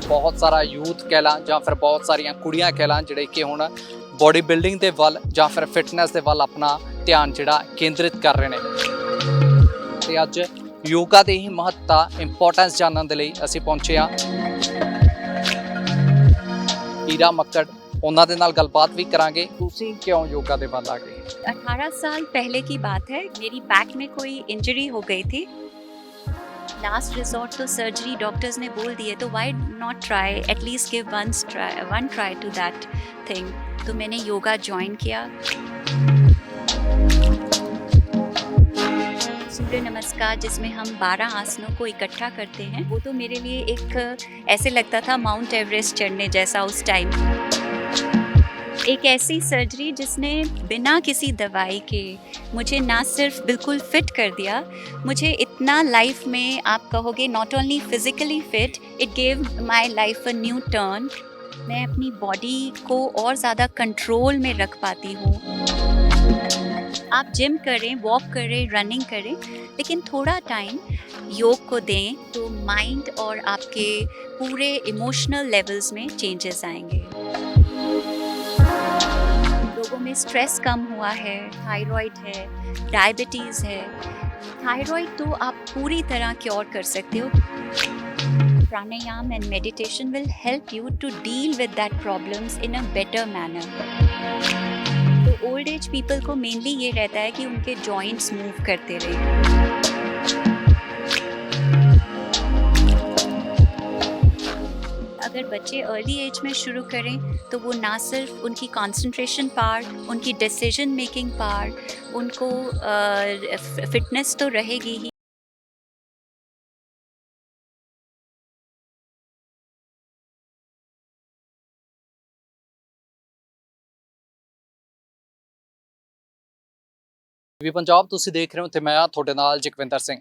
ਬਹੁਤ ਸਾਰਾ ਯੂਥ ਕਹਿ ਲਾਂ ਜਾਂ ਫਿਰ ਬਹੁਤ ਸਾਰੀਆਂ ਕੁੜੀਆਂ ਕਹਿ ਲਾਂ ਜਿਹੜੇ ਕਿ ਹੁਣ ਬੋਡੀ ਬਿਲਡਿੰਗ ਦੇ ਵੱਲ ਜਾਂ ਫਿਰ ਫਿਟਨੈਸ ਦੇ ਵੱਲ ਆਪਣਾ ਧਿਆਨ ਜਿਹੜਾ ਕੇਂਦਰਿਤ ਕਰ ਰਹੇ ਨੇ ਤੇ ਅੱਜ ਯੋਗਾ ਦੀ ਹੀ ਮਹੱਤਤਾ ਇੰਪੋਰਟੈਂਸ ਜਾਣਨ ਦੇ ਲਈ ਅਸੀਂ ਪਹੁੰਚੇ ਹਾਂ ਈਰਾ ਮੱਕੜ ਉਹਨਾਂ ਦੇ ਨਾਲ ਗੱਲਬਾत ਵੀ ਕਰਾਂਗੇ ਤੁਸੀਂ ਕਿਉਂ ਯੋਗਾ ਦੇ ਵੱਲ ਆ ਗਏ 18 साल पहले की बात है। मेरी बैक में कोई इंजरी हो गई थी। लास्ट रिजॉर्ट तो सर्जरी डॉक्टर्स ने बोल दिए, तो why not try, at least give one try to that thing. तो मैंने योगा ज्वाइन किया। सूर्य नमस्कार जिसमें हम 12 आसनों को इकट्ठा करते हैं, वो तो मेरे लिए एक ऐसे लगता था माउंट एवरेस्ट चढ़ने जैसा उस टाइम। एक ऐसी सर्जरी जिसने बिना किसी दवाई के मुझे ना सिर्फ बिल्कुल फिट कर दिया, मुझे इतना लाइफ में आप कहोगे not only physically fit, it gave my life a new turn. मैं अपनी बॉडी को और ज़्यादा कंट्रोल में रख पाती हूँ। आप जिम करें, वॉक करें, रनिंग करें, लेकिन थोड़ा टाइम योग को दें तो माइंड और आपके पूरे इमोशनल लेवल्स में चेंजेस आएंगे। लोगों में स्ट्रेस कम हुआ है, थायराइड है, डायबिटीज़ है। थायराइड तो आप पूरी तरह क्योर कर सकते हो। Pranayama and meditation will help you to deal with that problems in a better manner. तो ओल्ड एज पीपल को मेनली ये रहता है कि उनके जॉइंट्स मूव करते रहें। अगर बच्चे अर्ली एज में शुरू करें तो वो ना सिर्फ उनकी कंसंट्रेशन पावर, उनकी डिसीजन मेकिंग पावर, उनको फिटनेस तो रहेगी ही। ਵੀ ਪੰਜਾਬ ਤੁਸੀਂ ਦੇਖ ਰਹੇ ਹੋ ਤੇ ਮੈਂ ਆ ਤੁਹਾਡੇ ਨਾਲ ਜਗਵਿੰਦਰ ਸਿੰਘ।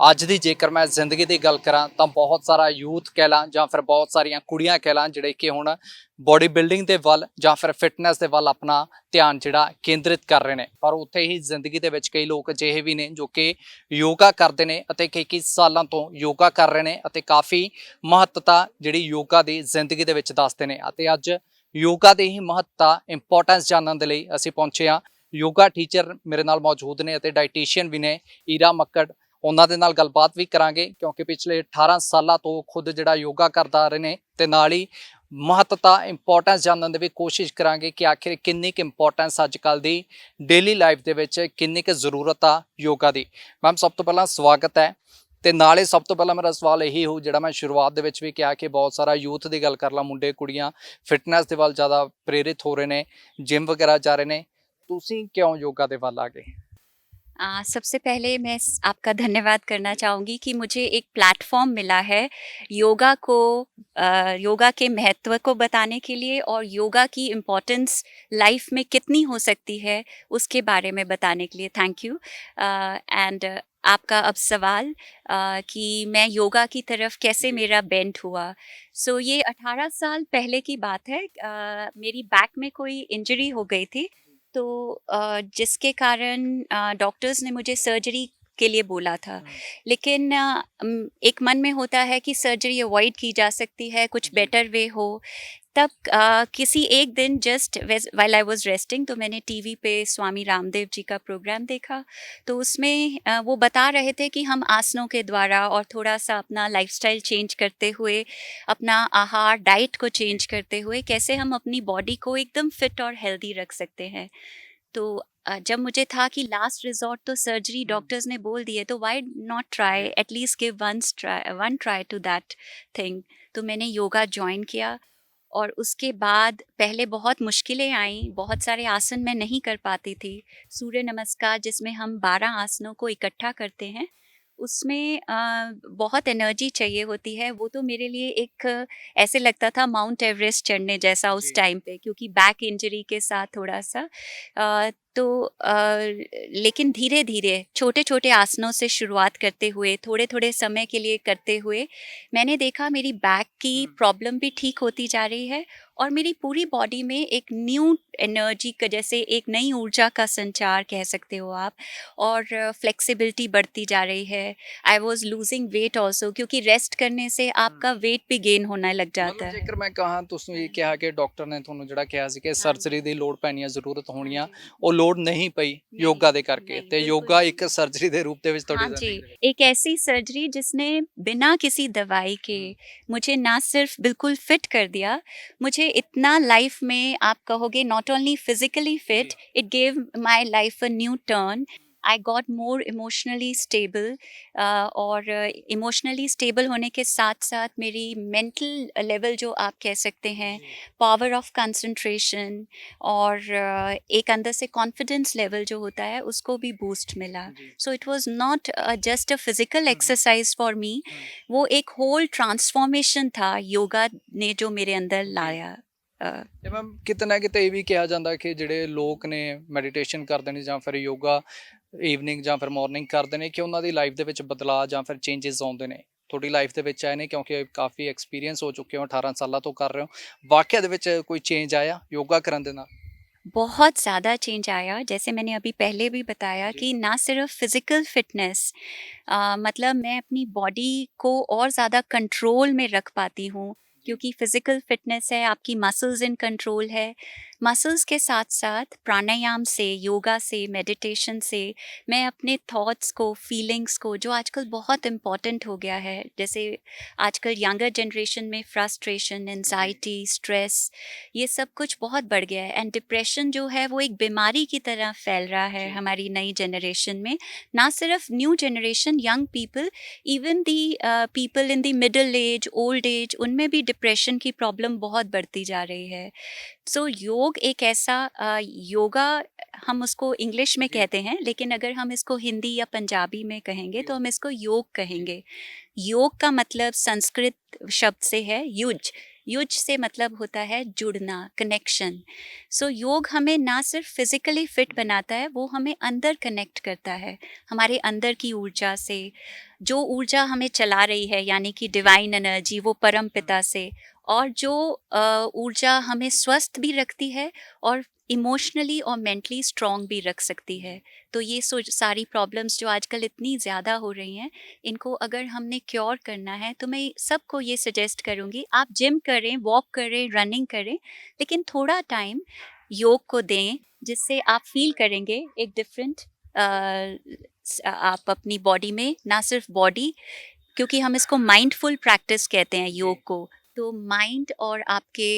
ਅੱਜ ਦੀ ਜੇਕਰ ਮੈਂ ਜ਼ਿੰਦਗੀ ਦੀ ਗੱਲ ਕਰਾਂ ਤਾਂ ਬਹੁਤ ਸਾਰਾ ਯੂਥ ਕਹਿ ਲਾਂ ਜਾਂ ਫਿਰ ਬਹੁਤ ਸਾਰੀਆਂ ਕੁੜੀਆਂ ਕਹਿ ਲਾਂ ਜਿਹੜੇ ਕਿ ਹੁਣ ਬੋਡੀ ਬਿਲਡਿੰਗ ਦੇ ਵੱਲ ਜਾਂ ਫਿਰ ਫਿਟਨੈਸ ਦੇ ਵੱਲ ਆਪਣਾ ਧਿਆਨ ਜਿਹੜਾ ਕੇਂਦਰਿਤ ਕਰ ਰਹੇ ਨੇ, ਪਰ ਉੱਥੇ ਹੀ ਜ਼ਿੰਦਗੀ ਦੇ ਵਿੱਚ ਕਈ ਲੋਕ ਅਜਿਹੇ ਵੀ ਨੇ ਜੋ ਕਿ ਯੋਗਾ ਕਰਦੇ ਨੇ ਅਤੇ ਕਈ ਸਾਲਾਂ ਤੋਂ ਯੋਗਾ ਕਰ ਰਹੇ ਨੇ ਅਤੇ ਕਾਫੀ ਮਹੱਤਤਾ ਜਿਹੜੀ ਯੋਗਾ ਦੀ ਜ਼ਿੰਦਗੀ ਦੇ ਵਿੱਚ ਦੱਸਦੇ ਨੇ। ਅਤੇ ਅੱਜ ਯੋਗਾ ਦੀ ਹੀ ਮਹੱਤਤਾ ਇੰਪੋਰਟੈਂਸ ਜਾਣਨ ਦੇ ਲਈ ਅਸੀਂ ਪਹੁੰਚੇ ਹਾਂ। ਯੋਗਾ ਟੀਚਰ ਮੇਰੇ ਨਾਲ ਮੌਜੂਦ ਨੇ ਅਤੇ ਡਾਈਟੀਸ਼ੀਅਨ ਵੀ ਨੇ ਈਰਾ ਮੱਕੜ। ਉਹਨਾਂ ਦੇ ਨਾਲ ਗੱਲਬਾਤ ਵੀ ਕਰਾਂਗੇ ਕਿਉਂਕਿ ਪਿਛਲੇ 18 ਸਾਲਾਂ ਤੋਂ ਖੁਦ ਜਿਹੜਾ ਯੋਗਾ ਕਰਦਾ ਆ ਰਹੇ ਨੇ ਤੇ ਨਾਲ ਹੀ ਮਹੱਤਤਾ ਇੰਪੋਰਟੈਂਸ ਜਾਣਨ ਦੀ ਵੀ ਕੋਸ਼ਿਸ਼ ਕਰਾਂਗੇ ਕਿ ਆਖਿਰ ਕਿੰਨੀ ਕੁ ਇੰਪੋਰਟੈਂਸ ਅੱਜ ਕੱਲ੍ਹ ਦੀ ਡੇਲੀ ਲਾਈਫ ਦੇ ਵਿੱਚ ਕਿੰਨੀ ਕੁ ਜ਼ਰੂਰਤ ਆ ਯੋਗਾ ਦੀ। ਮੈਮ ਸਭ ਤੋਂ ਪਹਿਲਾਂ ਸਵਾਗਤ ਹੈ ਤੇ ਨਾਲੇ ਸਭ ਤੋਂ ਪਹਿਲਾਂ ਮੇਰਾ ਸਵਾਲ ਇਹੀ ਹੋ ਜਿਹੜਾ ਮੈਂ ਸ਼ੁਰੂਆਤ ਦੇ ਵਿੱਚ ਵੀ ਕਿਹਾ ਕਿ ਬਹੁਤ ਸਾਰਾ ਯੂਥ ਦੀ ਗੱਲ ਕਰ ਲਾਂ, ਮੁੰਡੇ ਕੁੜੀਆਂ ਫਿਟਨੈਸ ਦੇ ਵੱਲ ਜ਼ਿਆਦਾ ਪ੍ਰੇਰਿਤ ਹੋ ਰਹੇ ਨੇ, ਜਿਮ ਵਗੈਰਾ ਜਾ ਰਹੇ ਨੇ, ਤੁਸੀਂ ਕਿਉਂ ਯੋਗਾ ਦੇ ਵੱਲ ਆ ਗਏ? सबसे पहले मैं आपका धन्यवाद करना चाहूँगी कि मुझे एक प्लेटफॉर्म मिला है योगा को योगा के महत्व को बताने के लिए और योगा की इम्पोर्टेंस लाइफ में कितनी हो सकती है उसके बारे में बताने के लिए। Thank you. एंड आपका अब सवाल कि मैं योगा की तरफ कैसे मेरा बेंट हुआ। सो ये 18 साल पहले की बात है। मेरी बैक में कोई इंजरी हो गई थी, तो जिसके कारण डॉक्टर्स ने मुझे सर्जरी के लिए बोला था। लेकिन एक मन में होता है कि सर्जरी अवॉइड की जा सकती है, कुछ बेटर वे हो। तब किसी एक दिन just while I was resting तो मैंने टीवी पे स्वामी रामदेव जी का प्रोग्राम देखा। तो उसमें वो बता रहे थे कि हम आसनों के द्वारा और थोड़ा सा अपना लाइफस्टाइल चेंज करते हुए, अपना आहार डाइट को चेंज करते हुए कैसे हम अपनी बॉडी को एकदम फिट और हेल्दी रख सकते हैं। तो जब मुझे था कि लास्ट रिजॉर्ट तो सर्जरी डॉक्टर्स ने बोल दिए, तो why not try, at least give one try to that thing. तो मैंने योगा ज्वाइन किया और उसके बाद पहले बहुत मुश्किलें आईं, बहुत सारे आसन मैं नहीं कर पाती थी। सूर्य नमस्कार जिसमें हम 12 आसनों को इकट्ठा करते हैं, उसमें बहुत एनर्जी चाहिए होती है। वो तो मेरे लिए एक ऐसे लगता था माउंट एवरेस्ट चढ़ने जैसा उस टाइम पे, क्योंकि बैक इंजरी के साथ थोड़ा सा तो लेकिन धीरे-धीरे छोटे-छोटे आसनों से शुरुआत करते हुए, थोड़े-थोड़े समय के लिए करते हुए, मैंने देखा मेरी बैक की प्रॉब्लम भी ठीक होती जा रही है और मेरी पूरी बॉडी में एक न्यू एनर्जी का, जैसे एक नई ऊर्जा का संचार कह सकते हो आप, और फ्लेक्सिबिलिटी बढ़ती जा रही है। आई वाज़ लूज़िंग वेट ऑल्सो, क्योंकि रेस्ट करने से आपका वेट भी गेन होने लग जाता ਮਤਲਬ है। ਜੇਕਰ ਮੈਂ ਕਹਾਂ ਤੁਸੀਂ ਇਹ ਕਿਹਾ ਕਿ ਡਾਕਟਰ ਨੇ ਤੁਹਾਨੂੰ ਜਿਹੜਾ ਕਿਹਾ ਸੀ ਕਿ हाँ ਸਰਜਰੀ जी, ਦੀ ਲੋੜ ਪੈਣੀ ਹੈ, ਜ਼ਰੂਰਤ ਹੋਣੀ हाँ ਆ, जी। ਉਹ ਲੋੜ ਨਹੀਂ ਪਈ नहीं, ਯੋਗਾ ਦੇ ਕਰਕੇ, नहीं, ਤੇ बिल्कुल ਯੋਗਾ नहीं। ਇੱਕ ਸਰਜਰੀ ਦੇ ਰੂਪ ਦੇ ਵਿੱਚ ਤੁਹਾਡੀ हाँ ਜ਼ਿੰਦਗੀ जी, ਦੇ ਵਿੱਚ। एक ऐसी सर्जरी जिसने बिना किसी दवाई के मुझे ना सिर्फ़ बिल्कुल फ़िट कर दिया, मुझे इतना लाइफ़ में, आप कहोगे not only physically fit, it gave my life a new turn. I got more emotionally stable, और इमोशनली स्टेबल होने के साथ-साथ मेरी मेंटल लेवल, जो आप कह सकते हैं, पावर ऑफ कंसंट्रेशन, और एक अंदर से कॉन्फिडेंस लेवल जो होता है उसको भी बूस्ट मिला। So it was not just a physical exercise for me, वो एक होल ट्रांसफॉर्मेशन था योगा ने जो मेरे अंदर लाया। अ, ਤੇ ਮੈਮ ਕਿਤੇ ਨਾ ਕਿਤੇ ਇਹ ਵੀ ਕਿਹਾ ਜਾਂਦਾ ਕਿ ਜਿਹੜੇ ਲੋਕ ਨੇ ਮੈਡੀਟੇਸ਼ਨ ਕਰਦੇ ਨੇ ਜਾਂ ਫਿਰ ਯੋਗਾ ਈਵਨਿੰਗ ਜਾਂ ਫਿਰ ਮਾਰਨਿੰਗ ਕਰਦੇ ਨੇ ਕਿ ਉਹਨਾਂ ਦੀ ਲਾਈਫ ਦੇ ਵਿੱਚ ਬਦਲਾਅ ਜਾਂ ਫਿਰ ਚੇਂਜਸ ਆਉਂਦੇ ਨੇ। ਤੁਹਾਡੀ ਲਾਈਫ ਦੇ ਵਿੱਚ ਆਏ ਨੇ ਕਿਉਂਕਿ ਕਾਫੀ ਐਕਸਪੀਰੀਅੰਸ ਹੋ ਚੁੱਕੇ ਹੋ, 18 ਸਾਲਾਂ ਤੋਂ ਕਰ ਰਹੇ ਹੋ। ਵਾਕਿਆ ਦੇ ਵਿੱਚ ਕੋਈ ਚੇਂਜ ਆਇਆ ਯੋਗਾ ਕਰਨ ਦੇ ਨਾਲ? बहुत ज़्यादा चेंज आया, जैसे मैंने अभी पहले भी बताया जी। कि ना सिर्फ फिजिकल फिटनेस, मतलब मैं अपनी बॉडी को और ज़्यादा कंट्रोल में रख पाती हूँ, क्योंकि फिजिकल फिटनेस है, आपकी मसल्स इन कंट्रोल है। मसल्स के साथ साथ प्राणायाम से, योगा से, मेडिटेशन से मैं अपने थॉट्स को, फीलिंग्स को, जो आजकल बहुत इम्पॉर्टेंट हो गया है, जैसे आजकल यंगर जनरेशन में फ्रस्ट्रेशन, एंजाइटी, स्ट्रेस, ये सब कुछ बहुत बढ़ गया है, एंड डिप्रेशन जो है वो एक बीमारी की तरह फैल रहा है जी। हमारी नई जनरेशन में। ना सिर्फ new generation, young people, even the people in the middle age, old age, उनमें भी डिप्रेशन की प्रॉब्लम बहुत बढ़ती जा रही है। सो योग एक ऐसा, योगा हम उसको इंग्लिश में जी। कहते हैं, लेकिन अगर हम इसको हिंदी या पंजाबी में कहेंगे तो योग। हम इसको योग जी। कहेंगे। योग का मतलब संस्कृत शब्द से है युज। युज से मतलब होता है जुड़ना, कनेक्शन। सो योग हमें ना सिर्फ फिजिकली फिट बनाता है, वो हमें अंदर कनेक्ट करता है, हमारे अंदर की ऊर्जा से, जो ऊर्जा हमें चला रही है, यानी कि डिवाइन एनर्जी, वो परम पिता से, और जो ऊर्जा हमें स्वस्थ भी रखती है और इमोशनली और मेंटली स्ट्रांग भी रख सकती है। तो ये सारी प्रॉब्लम्स जो आजकल इतनी ज़्यादा हो रही हैं, इनको अगर हमने क्योर करना है, तो मैं सबको ये सजेस्ट करूँगी, आप जिम करें, वॉक करें, रनिंग करें, लेकिन थोड़ा टाइम योग को दें, जिससे आप फ़ील करेंगे एक डिफरेंट, आप अपनी बॉडी में, ना सिर्फ बॉडी, क्योंकि हम इसको माइंडफुल प्रैक्टिस कहते हैं जी। योग को, तो माइंड और आपके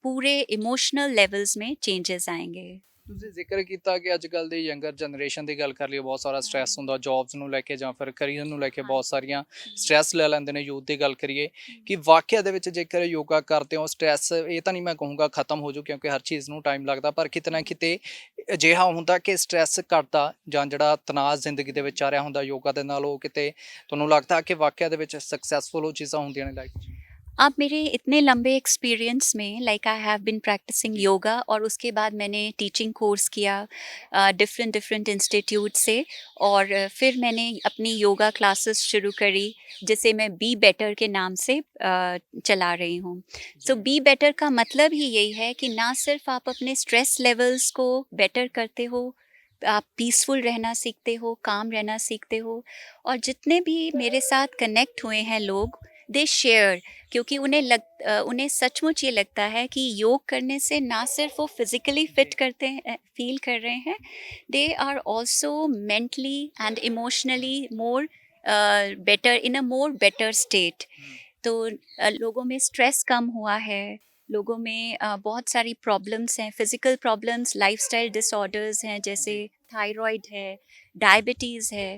पूरे इमोशनल लेवल्स में चेंजेस आएँगे। ਤੁਸੀਂ ਜ਼ਿਕਰ ਕੀਤਾ ਕਿ ਅੱਜ ਕੱਲ੍ਹ ਦੀ ਯੰਗਰ ਜਨਰੇਸ਼ਨ ਦੀ ਗੱਲ ਕਰ ਲਈਏ, ਬਹੁਤ ਸਾਰਾ ਸਟ੍ਰੈਸ ਹੁੰਦਾ ਜੌਬਸ ਨੂੰ ਲੈ ਕੇ ਜਾਂ ਫਿਰ ਕਰੀਅਰ ਨੂੰ ਲੈ ਕੇ, ਬਹੁਤ ਸਾਰੀਆਂ ਸਟ੍ਰੈਸ ਲੈ ਲੈਂਦੇ ਨੇ। ਯੂਥ ਦੀ ਗੱਲ ਕਰੀਏ ਕਿ ਵਾਕਿਆ ਦੇ ਵਿੱਚ ਜੇਕਰ ਯੋਗਾ ਕਰਦੇ ਹੋ, ਸਟ੍ਰੈਸ ਇਹ ਤਾਂ ਨਹੀਂ ਮੈਂ ਕਹੂੰਗਾ ਖਤਮ ਹੋ ਜੂ, ਕਿਉਂਕਿ ਹਰ ਚੀਜ਼ ਨੂੰ ਟਾਈਮ ਲੱਗਦਾ, ਪਰ ਕਿਤੇ ਨਾ ਕਿਤੇ ਅਜਿਹਾ ਹੁੰਦਾ ਕਿ ਸਟ੍ਰੈਸ ਘੱਟਦਾ ਜਾਂ ਜਿਹੜਾ ਤਣਾਅ ਜ਼ਿੰਦਗੀ ਦੇ ਵਿੱਚ ਆ ਰਿਹਾ ਹੁੰਦਾ ਯੋਗਾ ਦੇ ਨਾਲ, ਉਹ ਕਿਤੇ ਤੁਹਾਨੂੰ ਲੱਗਦਾ कि वाकया ਦੇ ਵਿੱਚ ਸਕਸੈਸਫੁਲ ਉਹ ਚੀਜ਼ਾਂ ਹੁੰਦੀਆਂ ਨੇ ਲਾਈਫ 'ਚ? अब मेरे इतने लंबे एक्सपीरियंस में, like I have been practicing yoga, और उसके बाद मैंने टीचिंग कोर्स किया डिफरेंट डिफरेंट इंस्टीट्यूट से, और फिर मैंने अपनी योगा क्लासेस शुरू करी, जिसे मैं बी बेटर के नाम से चला रही हूँ। सो बी बेटर का मतलब ही यही है कि ना सिर्फ आप अपने स्ट्रेस लेवल्स को बेटर करते हो, आप पीसफुल रहना सीखते हो, काम रहना सीखते हो, और जितने भी मेरे साथ कनेक्ट हुए हैं लोग, दे शेयर, क्योंकि उन्हें सचमुच ये लगता है कि योग करने से ना सिर्फ वो फिजिकली फिट करते हैं, फील कर रहे हैं, they are also mentally and emotionally more better, in a more better state. तो लोगों में स्ट्रेस कम हुआ है, लोगों में बहुत सारी प्रॉब्लम्स हैं, फिजिकल प्रॉब्लम्स, लाइफस्टाइल डिसऑर्डर्स हैं, जैसे थायराइड है, डायबिटीज़ है।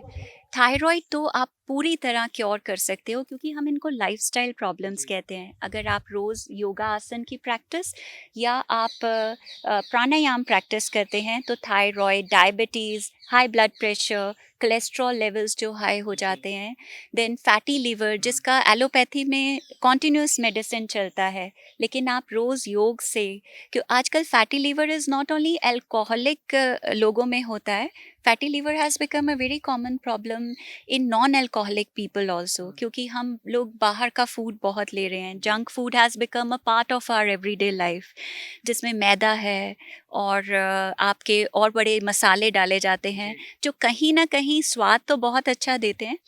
थायराइड तो आप पूरी तरह क्योर कर सकते हो, क्योंकि हम इनको लाइफस्टाइल प्रॉब्लम्स जी। कहते हैं। अगर आप रोज़ योगा आसन की प्रैक्टिस या आप प्राणायाम प्रैक्टिस करते हैं तो thyroid, diabetes, high blood pressure, cholesterol levels जो हाई हो जी। जाते हैं, देन फैटी लिवर जिसका एलोपैथी में कॉन्टिन्यूस मेडिसिन चलता है, लेकिन आप रोज़ योग से, क्यों आजकल fatty liver is not only alcoholic लोगों में होता है, fatty liver has become a very common problem in non alcoholic people also, क्योंकि हम लोग बाहर का फूड बहुत ले रहे हैं। Junk food has become a part of our everyday life, जिसमें मैदा है और आपके और बड़े मसाले डाले जाते हैं, जो कहीं ना कहीं स्वाद तो बहुत अच्छा देते हैं,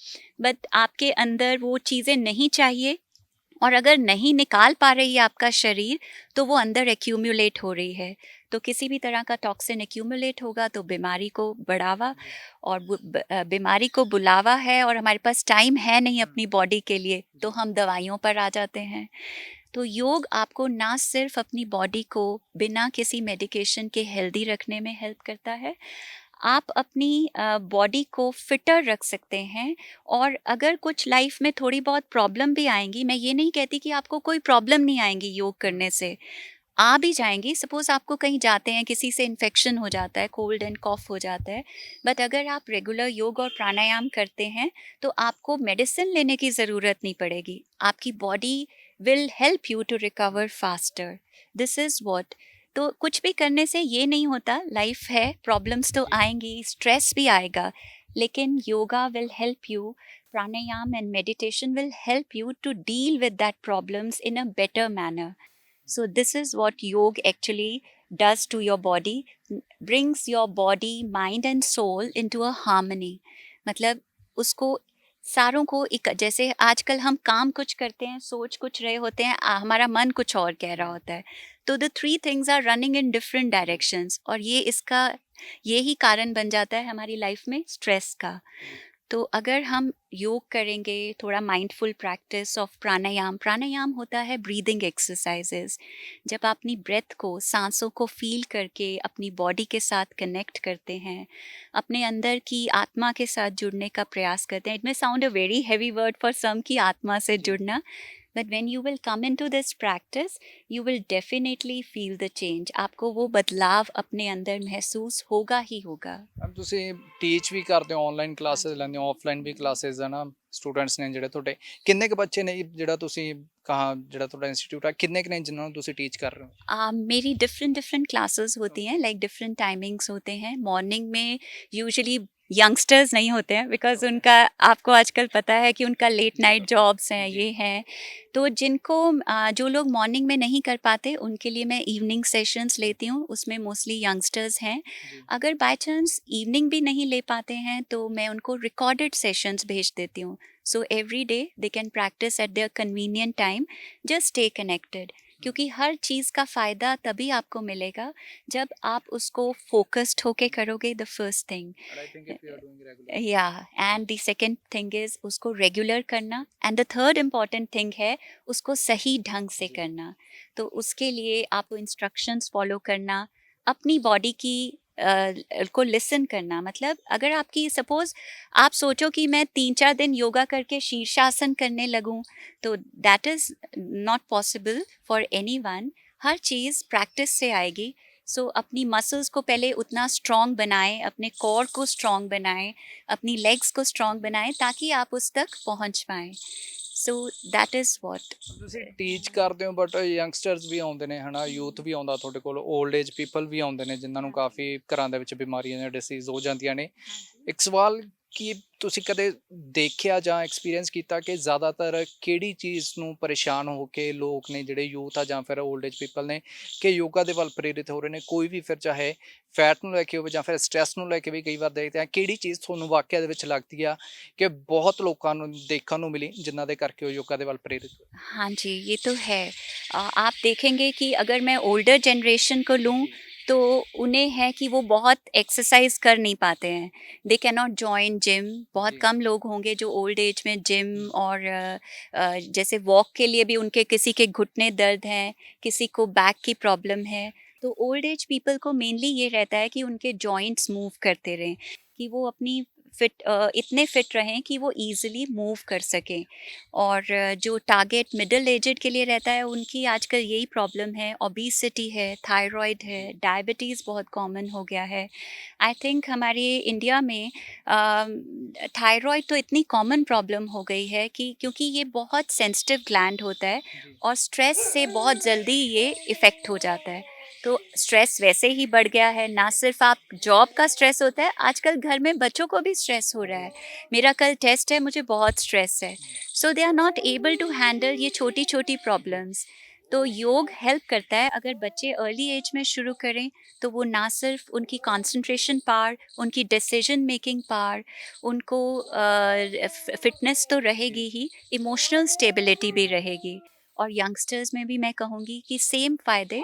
बट आपके अंदर वो चीज़ें नहीं चाहिए, और अगर नहीं निकाल पा रही है आपका शरीर, तो वो अंदर एक्यूमुलेट हो रही है। तो किसी भी तरह का टॉक्सिन एक्यूमुलेट होगा तो बीमारी को बढ़ावा, और बीमारी को बुलावा है, और हमारे पास टाइम है नहीं अपनी बॉडी के लिए, तो हम दवाइयों पर आ जाते हैं। तो योग आपको ना सिर्फ अपनी बॉडी को बिना किसी मेडिकेशन के हेल्दी रखने में हेल्प करता है, आप अपनी बॉडी को फिटर रख सकते हैं। और अगर कुछ लाइफ में थोड़ी बहुत प्रॉब्लम भी आएंगी, मैं ये नहीं कहती कि आपको कोई प्रॉब्लम नहीं आएंगी योग करने से, आ भी जाएंगी। सपोज आपको कहीं जाते हैं, किसी से इन्फेक्शन हो जाता है, कोल्ड एंड कॉफ हो जाता है, बट अगर आप रेगुलर योग और प्राणायाम करते हैं तो आपको मेडिसिन लेने की ज़रूरत नहीं पड़ेगी। आपकी body will help you to recover faster. This is what. तो कुछ भी करने से ये नहीं होता, लाइफ है, प्रॉब्लम्स तो आएंगी, स्ट्रेस भी आएगा, लेकिन yoga will help you, pranayama and meditation will help you to deal with that problems in a better manner. So this is what yoga actually does to your body, brings your body, mind and soul into a harmony. मतलब उसको सारों को एक, जैसे आजकल हम काम कुछ करते हैं, सोच कुछ रहे होते हैं, हमारा मन कुछ और कह रहा होता है, तो the three things are running in different directions, और ये इसका यही कारण बन जाता है हमारी लाइफ में स्ट्रेस का। तो अगर हम योग करेंगे, थोड़ा माइंडफुल प्रैक्टिस ऑफ प्राणायाम, प्राणायाम होता है ब्रीदिंग एक्सरसाइजेस। जब आप अपनी ब्रेथ को, सांसों को फील करके अपनी बॉडी के साथ कनेक्ट करते हैं, अपने अंदर की आत्मा के साथ जुड़ने का प्रयास करते हैं, it may sound a very heavy word for some की आत्मा से जुड़ना, but when you will come into this practice you will definitely feel the change. आपको वो बदलाव अपने अंदर महसूस होगा ही होगा। ਮੈਮ ਤੁਸੀਂ ਟੀਚ ਵੀ ਕਰਦੇ ਹੋ, ਆਨਲਾਈਨ ਕਲਾਸਿਸ ਲੈਂਦੇ ਹੋ, ਆਫਲਾਈਨ ਵੀ ਕਲਾਸਿਸ ਹੈ ਨਾ, ਸਟੂਡੈਂਟਸ ਨੇ ਜਿਹੜੇ ਤੁਹਾਡੇ, ਕਿੰਨੇ ਕੁ ਬੱਚੇ ਨੇ ਜੀ ਜਿਹੜਾ ਤੁਸੀਂ ਕਹਾਂ ਜਿਹੜਾ ਤੁਹਾਡਾ ਇੰਸਟੀਚਿਊਟ ਹੈ, ਕਿੰਨੇ ਕੁ ਨੇ ਜਿਨ੍ਹਾਂ ਨੂੰ ਤੁਸੀਂ टीच कर रहे हो? मेरी डिफरेंट डिफरेंट क्लासेस होती हैं, लाइक डिफरेंट टाइमिंग्स होते हैं। मॉर्निंग में यूजुअली यंगस्टर्स नहीं होते हैं, बिकॉज उनका, आपको आजकल पता है कि उनका लेट नाइट जॉब्स हैं, ये हैं। तो जिनको जो लोग मॉर्निंग में नहीं कर पाते, उनके लिए मैं इवनिंग सेशंस लेती हूँ, उसमें मोस्टली यंगस्टर्स हैं। अगर बाय चांस इवनिंग भी नहीं ले पाते हैं तो मैं उनको रिकॉर्डेड सेशंस भेज देती हूँ, so every day they can practice eight there convenient time. Just stay connected, क्योंकि हर चीज़ का फ़ायदा तभी आपको मिलेगा जब आप उसको फोकस्ड होके करोगे, the first thing. And I think if you are doing regular. या and the second thing is उसको रेगुलर करना, and the third important thing है उसको सही ढंग से करना। तो उसके लिए आपको इंस्ट्रक्शंस फॉलो करना, अपनी बॉडी की को लिसन करना। मतलब अगर आपकी सपोज आप सोचो कि मैं 3-4 दिन योगा करके शीर्षासन करने लगूं, तो that is not possible for anyone. Her cheese practice से आएगी। सो अपनी मसल्स को पहले उतना स्ट्रॉन्ग बनाएं, अपने कोर को स्ट्रॉन्ग बनाएं, अपनी लेग्स को स्ट्रॉन्ग बनाएं, ताकि आप उस तक पहुंच पाएं। So that is what. ਤੁਸੀਂ ਟੀਚ ਕਰਦੇ ਹੋ, ਬਟ ਯੰਗਸਟਰਸ ਵੀ ਆਉਂਦੇ ਨੇ ਹਨਾ, ਯੂਥ ਵੀ ਆਉਂਦਾ ਤੁਹਾਡੇ ਕੋਲ, 올ਡ ਏਜ ਪੀਪਲ ਵੀ ਆਉਂਦੇ ਨੇ ਜਿਨ੍ਹਾਂ ਨੂੰ ਕਾਫੀ ਘਰਾਂ ਦੇ ਵਿੱਚ ਬਿਮਾਰੀਆਂ ਜਾਂ ਡਿਸੀਜ਼ ਹੋ ਜਾਂਦੀਆਂ ਨੇ। ਇੱਕ ਸਵਾਲ, ਕੀ ਤੁਸੀਂ ਕਦੇ ਦੇਖਿਆ ਜਾਂ ਐਕਸਪੀਰੀਅੰਸ ਕੀਤਾ ਕਿ ਜ਼ਿਆਦਾਤਰ ਕਿਹੜੀ ਚੀਜ਼ ਨੂੰ ਪਰੇਸ਼ਾਨ ਹੋ ਕੇ ਲੋਕ ਨੇ ਜਿਹੜੇ ਯੂਥ ਆ ਜਾਂ ਫਿਰ 올ਡ ਏਜ ਪੀਪਲ ਨੇ, ਕਿ ਯੋਗਾ ਦੇ ਵੱਲ ਪ੍ਰੇਰਿਤ ਹੋ ਰਹੇ ਨੇ? ਕੋਈ ਵੀ, ਫਿਰ ਚਾਹੇ ਫੈਟ ਨੂੰ ਲੈ ਕੇ ਹੋਵੇ ਜਾਂ ਫਿਰ ਸਟ੍ਰੈਸ ਨੂੰ ਲੈ ਕੇ ਵੀ ਕਈ ਵਾਰ ਦੇਖਦੇ ਆ, ਕਿਹੜੀ ਚੀਜ਼ ਤੁਹਾਨੂੰ ਵਾਕਿਆ ਦੇ ਵਿੱਚ ਲੱਗਦੀ ਆ ਕਿ बहुत लोगों ਨੂੰ देखने ਨੂੰ मिली जिन्हों के करके वो योगा के वाल प्रेरित हुए? हाँ जी, ये तो है। आप देखेंगे कि अगर मैं ओल्डर जनरेशन को लूँ, तो उन्हें है कि वो बहुत एक्सरसाइज कर नहीं पाते हैं, they can not join gym. बहुत जी। कम लोग होंगे जो ओल्ड एज में जिम और जैसे वॉक के लिए भी, उनके किसी के घुटने दर्द हैं, किसी को बैक की प्रॉब्लम है। तो ओल्ड एज पीपल को मेनली ये रहता है कि उनके जॉइंट्स मूव करते रहें, कि वो अपनी इतने फिट रहें कि वो इजीली मूव कर सकें। और जो टारगेट मिडिल एजेड के लिए रहता है उनकी आजकल यही प्रॉब्लम है, ओबेसिटी है, थायराइड है, डायबिटीज़ बहुत कॉमन हो गया है। आई थिंक हमारे इंडिया में थायराइड तो इतनी कॉमन प्रॉब्लम हो गई है कि क्योंकि ये बहुत सेंसिटिव ग्लैंड होता है और स्ट्रेस से बहुत जल्दी ये इफ़ेक्ट हो जाता है। तो स्ट्रेस वैसे ही बढ़ गया है, ना सिर्फ आप जॉब का स्ट्रेस होता है, आजकल घर में बच्चों को भी स्ट्रेस हो रहा है। मेरा कल टेस्ट है, मुझे बहुत स्ट्रेस है। So they are not able to handle ये छोटी छोटी प्रॉब्लम्स। तो योग हेल्प करता है, अगर बच्चे अर्ली एज में शुरू करें तो वो ना सिर्फ उनकी कंसंट्रेशन पावर, उनकी डिसीजन मेकिंग पावर, उनको फिटनेस तो रहेगी ही, इमोशनल स्टेबिलिटी भी रहेगी। और यंगस्टर्स में भी मैं कहूँगी कि सेम फ़ायदे।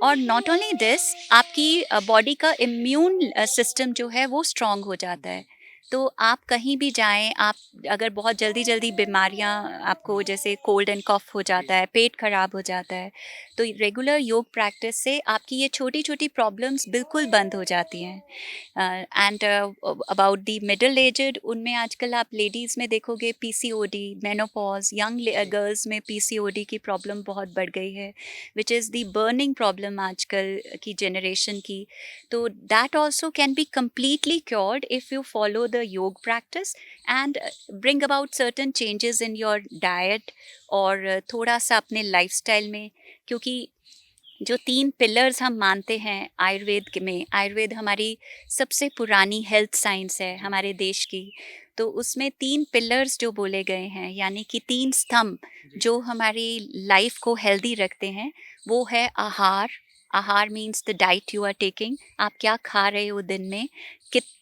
और नॉट ओनली दिस, आपकी बॉडी का इम्यून सिस्टम जो है वो स्ट्रांग हो जाता है। तो आप कहीं भी जाएं, आप अगर बहुत जल्दी जल्दी बीमारियां, आपको जैसे कोल्ड एंड कॉफ हो जाता है, पेट खराब हो जाता है, तो रेगुलर योग प्रैक्टिस से आपकी ये छोटी छोटी प्रॉब्लम्स बिल्कुल बंद हो जाती हैं। And about the middle aged, उनमें आजकल आप लेडीज़ में देखोगे पीसीओडी, मेनोपॉज, यंग गर्ल्स में पीसीओडी की प्रॉब्लम बहुत बढ़ गई है, which is the burning problem आजकल की जनरेशन की। तो that also can be completely cured if you follow the yoga practice and bring about certain changes in your diet और थोड़ा सा अपने लाइफस्टाइल में। क्योंकि जो 3 पिलर्स हम मानते हैं में, आयुर्वेद हमारी सबसे पुरानी हेल्थ साइंस है हमारे देश की। तो उसमें 3 पिलर्स जो बोले गए हैं, यानी कि 3 स्तंभ जो हमारी लाइफ को हेल्दी रखते हैं, वो है आहार। आहार means the diet you are taking, आप क्या खा रहे हो दिन में,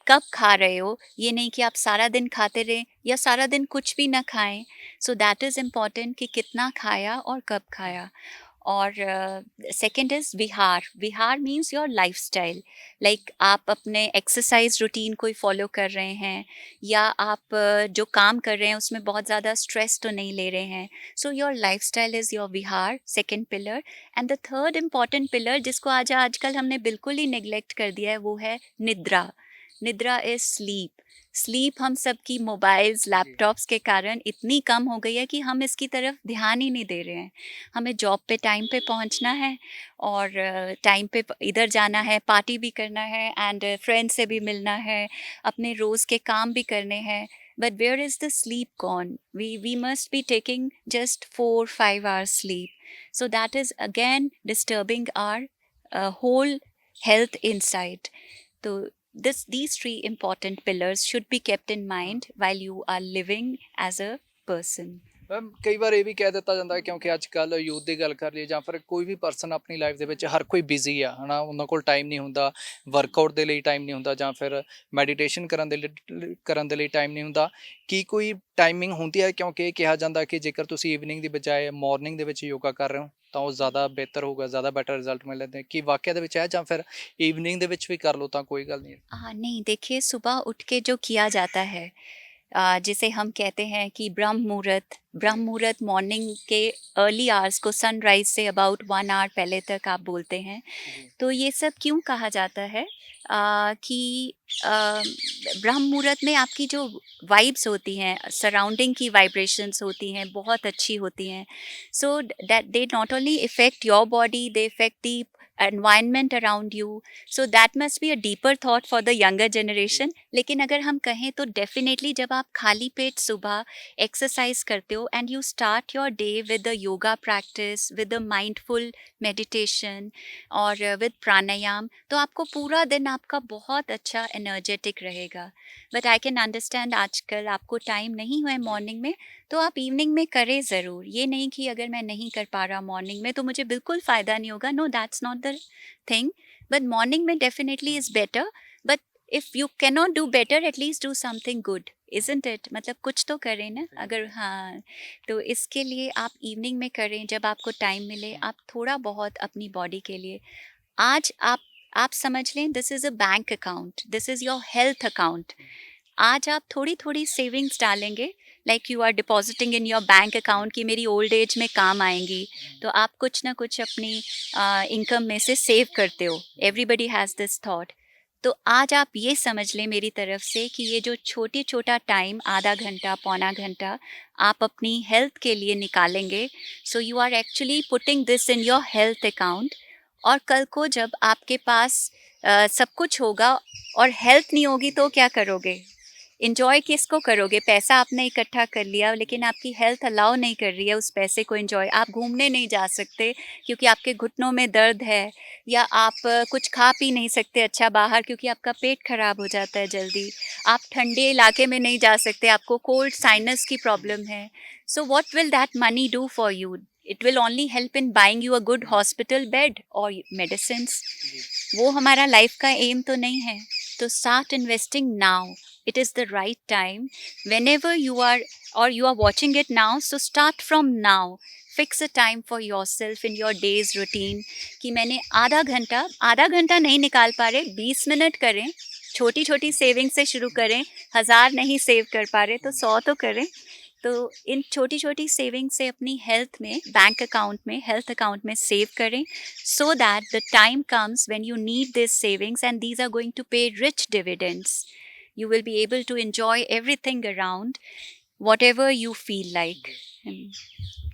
कब खा रहे हो। ये नहीं कि आप सारा दिन खाते रहें या सारा दिन कुछ भी ना खाएं। सो दैट इज़ इम्पॉर्टेंट कि कितना खाया और कब खाया। और second is Vihar. Vihar means your lifestyle, like आप अपने एक्सरसाइज रूटीन कोई फॉलो कर रहे हैं, या आप जो काम कर रहे हैं उसमें बहुत ज़्यादा स्ट्रेस तो नहीं ले रहे हैं। So your lifestyle is your Vihar, second pillar. And the third important pillar, जिसको आजकल हमने बिल्कुल ही निगलेक्ट कर दिया है, वो है निद्रा। निद्रा इज स्लीप। स्लीप हम सब की मोबाइल्स, लैपटॉप्स के कारण इतनी कम हो गई है कि हम इसकी तरफ ध्यान ही नहीं दे रहे हैं। हमें जॉब पे टाइम पे पहुंचना है और टाइम पे इधर जाना है, पार्टी भी करना है एंड फ्रेंड से भी मिलना है, अपने रोज़ के काम भी करने हैं। But where is the sleep gone? We must be taking just 4-5 hours sleep. So that is again disturbing our whole health inside. So these 3 important pillars should be kept in mind while you are living as a person. Ma'am ਕਈ ਵਾਰ ਇਹ ਵੀ ਕਹਿ ਦਿੱਤਾ ਜਾਂਦਾ ਹੈ, ਕਿਉਂਕਿ ਅੱਜ ਕੱਲ੍ਹ youth ਦੀ ਗੱਲ ਕਰ ਲਈਏ ਜਾਂ ਫਿਰ ਕੋਈ ਵੀ ਪਰਸਨ ਆਪਣੀ ਲਾਈਫ ਦੇ ਵਿੱਚ, ਹਰ ਕੋਈ ਬਿਜ਼ੀ ਆ, ਹੈ ਨਾ, ਉਹਨਾਂ ਕੋਲ ਟਾਈਮ ਨਹੀਂ ਹੁੰਦਾ, ਵਰਕਆਊਟ ਦੇ ਲਈ ਟਾਈਮ ਨਹੀਂ ਹੁੰਦਾ, ਜਾਂ ਫਿਰ ਮੈਡੀਟੇਸ਼ਨ ਕਰਨ ਦੇ ਲਈ ਟਾਈਮ ਨਹੀਂ ਹੁੰਦਾ। ਕੀ ਕੋਈ ਟਾਈਮਿੰਗ ਹੁੰਦੀ ਹੈ? ਕਿਉਂਕਿ ਇਹ ਕਿਹਾ ਜਾਂਦਾ ਕਿ ਜੇਕਰ ਤੁਸੀਂ ਈਵਨਿੰਗ ਦੀ ਬਜਾਏ ਮੋਰਨਿੰਗ ਦੇ ਵਿੱਚ ਯੋਗਾ ਕਰ ਰਹੇ ਹੋ ਤਾਂ ਉਹ ਜ਼ਿਆਦਾ ਬਿਹਤਰ ਹੋਊਗਾ, ਜ਼ਿਆਦਾ ਬੈਟਰ ਰਿਜ਼ਲਟ ਮਿਲਦੇ। ਕੀ ਵਾਕਿਆ ਦੇ ਵਿੱਚ ਹੈ, ਜਾਂ ਫਿਰ ਈਵਨਿੰਗ ਦੇ ਵਿੱਚ ਵੀ ਕਰ ਲਓ ਤਾਂ ਕੋਈ ਗੱਲ ਨਹੀਂ? हाँ, नहीं, देखिए, सुबह उठ के जो किया जाता है, जिसे हम कहते हैं कि ब्रह्म मुहूर्त मॉर्निंग के अर्ली आवर्स को, सनराइज से अबाउट 1 hour पहले तक आप बोलते हैं। तो ये सब क्यों कहा जाता है? कि ब्रह्म मुहूर्त में आपकी जो वाइब्स होती हैं, सराउंडिंग की वाइब्रेशंस होती हैं, बहुत अच्छी होती हैं। So that they not only effect your body, they effect the environment around you. So that must be a deeper thought for the younger generation. लेकिन अगर हम कहें तो definitely जब आप खाली पेट सुबह exercise करते हो and you start your day with the yoga practice, with the mindful meditation और with pranayam, तो आपको पूरा दिन आपका बहुत अच्छा energetic रहेगा। But I can understand आजकल आपको टाइम नहीं हुआ है मॉर्निंग में, तो आप इवनिंग में करें ज़रूर। ये नहीं कि अगर मैं नहीं कर पा रहा मॉर्निंग में तो मुझे बिल्कुल फ़ायदा नहीं होगा। No, that's not the thing. But morning में definitely is better. But if you can not do better, at least do something good, isn't it? मतलब कुछ तो करें ना। अगर हाँ, तो इसके लिए आप इवनिंग में करें, जब आपको टाइम मिले आप थोड़ा बहुत अपनी बॉडी के लिए। आज आप समझ लें, this is a bank account, this is your health account. आज आप थोड़ी थोड़ी सेविंग्स डालेंगे, like you are depositing in your bank account कि मेरी ओल्ड एज में काम आएंगी, तो आप कुछ ना कुछ अपनी इनकम में से सेव करते हो। Everybody has this thought. तो आज आप ये समझ लें मेरी तरफ से कि ये जो छोटा टाइम आधा घंटा, पौना घंटा आप अपनी हेल्थ के लिए निकालेंगे, so you are actually putting this in your health account. और कल को जब आपके पास सब कुछ होगा और हेल्थ नहीं होगी तो क्या करोगे? एन्जॉय किसको करोगे? पैसा आपने इकट्ठा कर लिया लेकिन आपकी हेल्थ अलाउ नहीं कर रही है उस पैसे को एन्जॉय। आप घूमने नहीं जा सकते क्योंकि आपके घुटनों में दर्द है, या आप कुछ खा पी नहीं सकते अच्छा बाहर क्योंकि आपका पेट खराब हो जाता है जल्दी। आप ठंडे इलाके में नहीं जा सकते, आपको कोल्ड साइनस की प्रॉब्लम है। So what will that money do for you? It will only help in buying you a good hospital bed और मेडिसिन्स। वो हमारा लाइफ का एम तो नहीं है। तो start investing now. It is the right time. Whenever you are watching it now, so start from now. Fix a time for yourself in your day's routine कि मैंने आधा घंटा नहीं निकाल पा रहे, 20 मिनट करें। छोटी छोटी सेविंग से शुरू करें। 1000 नहीं सेव कर पा रहे तो 100 तो करें। तो इन छोटी छोटी सेविंग से अपनी हेल्थ में, बैंक अकाउंट में, हेल्थ अकाउंट में सेव करें, so that the time comes when you need these savings and these are going to pay rich dividends. You will be able to enjoy everything around, whatever you feel like.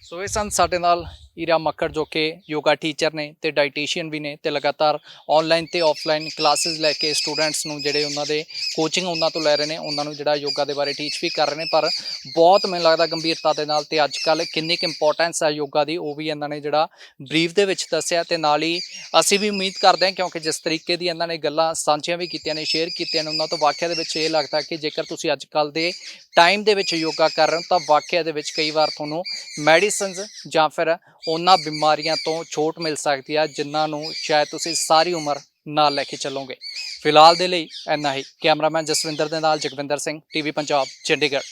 ਸੋ ਇਹ ਸਨ ਸਾਡੇ ਨਾਲ ਈਰਾ ਮੱਕੜ ਜੋ ਕਿ yoga teacher ਨੇ ਤੇ dietitian ਵੀ ਨੇ ਤੇ ਲਗਾਤਾਰ ਆਨਲਾਈਨ ਤੇ ਆਫਲਾਈਨ ਕਲਾਸਿਸ ਲੈ ਕੇ ਸਟੂਡੈਂਟਸ ਨੂੰ ਜਿਹੜੇ ਉਹਨਾਂ ਦੇ ਕੋਚਿੰਗ ਉਹਨਾਂ ਤੋਂ ਲੈ ਰਹੇ ਨੇ, ਉਹਨਾਂ ਨੂੰ ਜਿਹੜਾ ਯੋਗਾ ਦੇ ਬਾਰੇ ਟੀਚ ਵੀ ਕਰ ਰਹੇ ਨੇ। ਪਰ ਬਹੁਤ ਮੈਨੂੰ ਲੱਗਦਾ ਗੰਭੀਰਤਾ ਦੇ ਨਾਲ ਤੇ ਅੱਜ ਕੱਲ੍ਹ ਕਿੰਨੀ ਕੁ ਇੰਪੋਰਟੈਂਸ ਹੈ ਯੋਗਾ ਦੀ, ਉਹ ਵੀ ਇਹਨਾਂ ਨੇ ਜਿਹੜਾ ਬਰੀਫ ਦੇ ਵਿੱਚ ਦੱਸਿਆ। ਤੇ ਨਾਲ ਹੀ ਅਸੀਂ ਵੀ ਉਮੀਦ ਕਰਦੇ ਹਾਂ, ਕਿਉਂਕਿ ਜਿਸ ਤਰੀਕੇ ਦੀ ਇਹਨਾਂ ਨੇ ਗੱਲਾਂ ਸਾਂਝੀਆਂ ਵੀ ਕੀਤੀਆਂ ਨੇ, ਸ਼ੇਅਰ ਕੀਤੀਆਂ ਨੇ, ਉਹਨਾਂ ਤੋਂ ਵਾਕਿਆ ਦੇ ਵਿੱਚ ਇਹ ਲੱਗਦਾ ਕਿ ਜੇਕਰ ਤੁਸੀਂ ਅੱਜ ਕੱਲ੍ਹ ਦੇ ਟਾਈਮ ਦੇ ਵਿੱਚ ਯੋਗਾ ਕਰ ਰਹੇ ਹੋ ਤਾਂ ਵਾਕਿਆ ਦੇ ਵਿੱਚ ਕਈ ਵਾਰ ਤੁਹਾਨੂੰ ਮੈਡੀਸਨਸ ਜਾਂ ਫਿਰ ਉਹਨਾਂ ਬਿਮਾਰੀਆਂ ਤੋਂ ਛੋਟ ਮਿਲ ਸਕਦੀ ਆ ਜਿਨ੍ਹਾਂ ਨੂੰ ਸ਼ਾਇਦ ਤੁਸੀਂ ਸਾਰੀ ਉਮਰ ਨਾਲ ਲੈ ਕੇ ਚੱਲੋਗੇ। ਫਿਲਹਾਲ ਦੇ ਲਈ ਇੰਨਾ ਹੀ। ਕੈਮਰਾਮੈਨ ਜਸਵਿੰਦਰ ਦੇ ਨਾਲ ਜਗਵਿੰਦਰ ਸਿੰਘ, ਟੀਵੀ ਪੰਜਾਬ, ਚੰਡੀਗੜ੍ਹ।